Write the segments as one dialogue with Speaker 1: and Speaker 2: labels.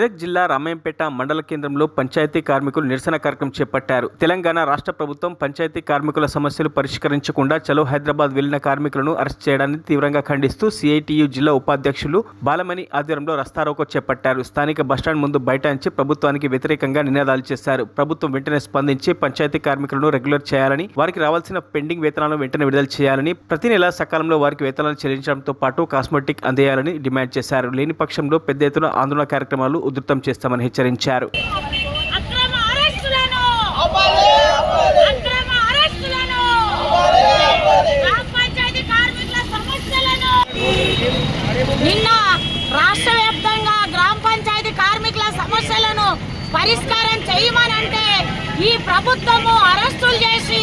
Speaker 1: మెదక్ జిల్లా రామాయంపేట మండల కేంద్రంలో పంచాయతీ కార్మికులు నిరసన కార్యక్రమం చేపట్టారు. తెలంగాణ రాష్ట్ర ప్రభుత్వం పంచాయతీ కార్మికుల సమస్యలు పరిష్కరించకుండా చలో హైదరాబాద్ వెళ్లిన కార్మికులను అరెస్ట్ చేయడాన్ని తీవ్రంగా ఖండిస్తూ సిఐటియు జిల్లా ఉపాధ్యక్షులు బాలమణి ఆధ్వర్యంలో రస్తారోకో చేపట్టారు. స్థానిక బస్టాండ్ ముందు బైఠాయించి ప్రభుత్వానికి వ్యతిరేకంగా నినాదాలు చేశారు. ప్రభుత్వం వెంటనే స్పందించి పంచాయతీ కార్మికులను రెగ్యులర్ చేయాలని, వారికి రావాల్సిన పెండింగ్ వేతనాలను వెంటనే విడుదల చేయాలని, ప్రతి నెల సకాలంలో వారికి వేతనాలు చెల్లించడంతో పాటు కాస్మెటిక్ అందేయాలని డిమాండ్ చేశారు. లేని పక్షంలో పెద్ద ఎత్తున ఆందోళన కార్యక్రమాలు ఉధృతం చేస్తామని హెచ్చరించారు.
Speaker 2: నిన్న రాష్ట్ర వ్యాప్తంగా గ్రామ పంచాయతీ కార్మికుల సమస్యలను పరిష్కారం చేయమనంటే ఈ ప్రభుత్వము అరెస్టులు చేసి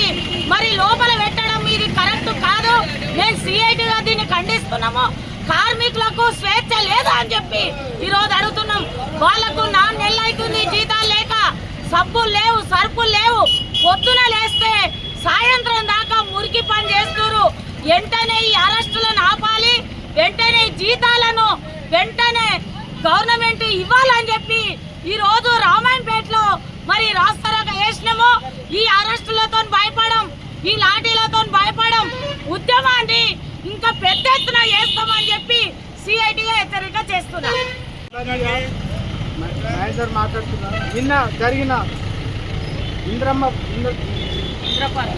Speaker 2: మరి లోపల పెట్టడం ఇది కరెక్ట్ కాదు. నేను సిఐటిగా దీన్ని ఖండిస్తున్నాము. కార్మికులకు స్వేచ్ఛ లేదా అని చెప్పి ఈరోజు అడుగుతున్నాం. వాళ్లకు 4 నెలలు అవుతుంది జీతాలు లేక, సబ్బులు లేవు, సరుకులు లేవు. పొద్దున లేస్తే సాయంత్రం దాకా మురికి పని చేస్తున్నారు. వెంటనే ఈ అరెస్టులను ఆపాలి, వెంటనే జీతాలను వెంటనే గవర్నమెంట్ ఇవ్వాలని చెప్పి ఈరోజు రామాయంపేటలో మరి రాస్తారోకో వేసినాము. ఈ అరెస్టులతో భయపడం, ఈ లాఠీలతో భయపడం, ఉద్యమాన్ని ఇంకా పెద్ద ఎత్తున చేస్తామని చెప్పి సిఐటిగా హెచ్చరిక చేస్తున్నారు.
Speaker 3: నిన్న జరిగిన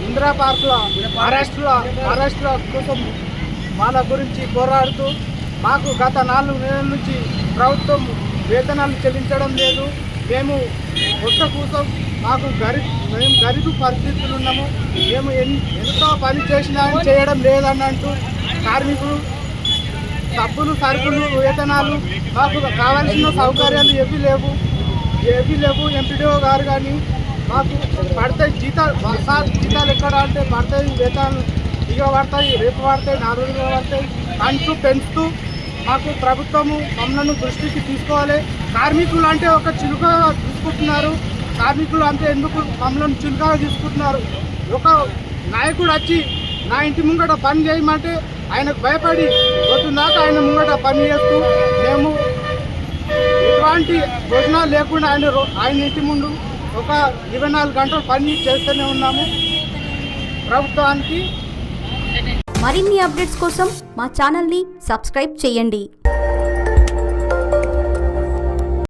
Speaker 3: ఇందిరా పార్కుల అరెస్టుల కోసం వాళ్ళ గురించి పోరాడుతూ మాకు గత 4 నెలల నుంచి ప్రభుత్వం వేతనాలు చెల్లించడం లేదు. మేము ఒక్క కోసం మాకు మేము గరీబు పరిస్థితులు ఉన్నాము. మేము ఎంతో పని చేసినా చేయడం లేదన్నట్టు కార్మికులు సబ్బులు, సరుకులు, వేతనాలు, మాకు కావాల్సిన సౌకర్యాలు ఏవీ లేవు. ఎంపీడీఓ గారు కానీ మాకు పడతాయి జీతాలు ఎక్కడ అంటే పడతాయి, వేతనాలు ఇక పడతాయి, రేపు పడతాయి, 4 రోజులు పడతాయి అంటూ పెంచుతూ మాకు ప్రభుత్వము మమ్మల్ని దృష్టికి తీసుకోవాలి. కార్మికులు అంటే ఒక చులుకగా తీసుకుంటున్నారు. కార్మికులు అంటే ఎందుకు మమ్మల్ని చులుకగా తీసుకుంటున్నారు? ఒక నాయకుడు వచ్చి నా ఇంటి ముంగట పని చేయమంటే ఆయనకు భయపడి పోతున్నాక ఆయన ముంగట పని చేస్తూ మేము ఎటువంటి భోజనాలు లేకుండా ఆయన ఇంటి ముందు ఒక 24 గంటలు పని చేస్తూనే ఉన్నాము. ప్రభుత్వానికి
Speaker 4: మరిన్ని అప్డేట్స్ కోసం మా ఛానల్ని సబ్స్క్రైబ్ చేయండి.